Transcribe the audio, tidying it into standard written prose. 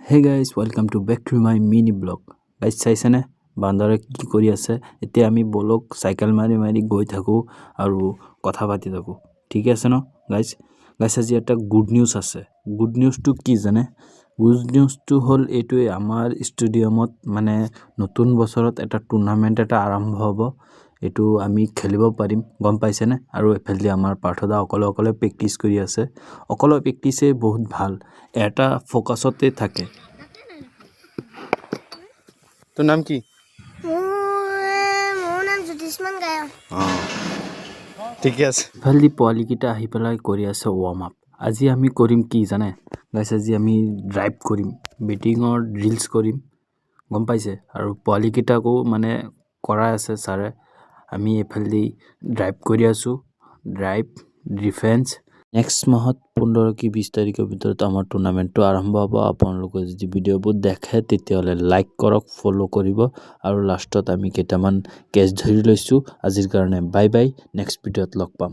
Hey guys, welcome to back to my mini blog. Guys, চাইছেনে বান্দৰে কি কৰি আছে? এতিয়া আমি বলক সাইকেল মাৰি গৈ থাকো আৰু কথা পাতি থাকো। ঠিক আছে ন গাইস? আজি এটা গুড নিউজ আছে। গুড নিউজটো কি জানে? গুড নিউজটো হল এইটোৱে আমাৰ ষ্টেডিয়ামত মানে নতুন বছৰত এটা টুৰ্নামেন্ট এটা আৰম্ভ হ'ব। এটো আমি খেলিব পাৰিম গম পাইছেনে আৰু এফালে আমাৰ পাৰ্থদা অকলে প্ৰেক্টিস কৰি আছে অকলে প্ৰেক্টিসে বহুত ভাল এটা ফোকাসতে থাকে তোৰ নাম কি মোৰ নাম জ্যোতিষ্মান গায়ক ঠিকে আছে ফালদি পোৱালিকিটা আহি পেলাই কৰি আছে ৱাৰ্ম আপ আজি আমি কৰিম কি জানে গাইস আজি আমি ড্ৰাইভ কৰিম বেটিংৰ ড্ৰিলছ কৰিম গম পাইছে আৰু পোৱালিকিটাকো মানে কৰাই আছে সাৰে আমি এফালদি ড্ৰাইভ কৰি আছো ড্ৰাইভ ডিফেন্স নেক্সট মাহত 15 কি 20 তাৰিখৰ ভিতৰত আমাৰ টুৰ্নামেন্টটো আৰম্ভ হ'ব আপোনালোকে যদি ভিডিঅ'বোৰ দেখে তেতিয়ালে লাইক কৰক ফলো কৰিব আৰু লাষ্টত আমি কেইটামান কেচ ধৰি লৈছো আজিৰ কাৰণে বাই বাই নেক্সট ভিডিঅ'ত লগ পাম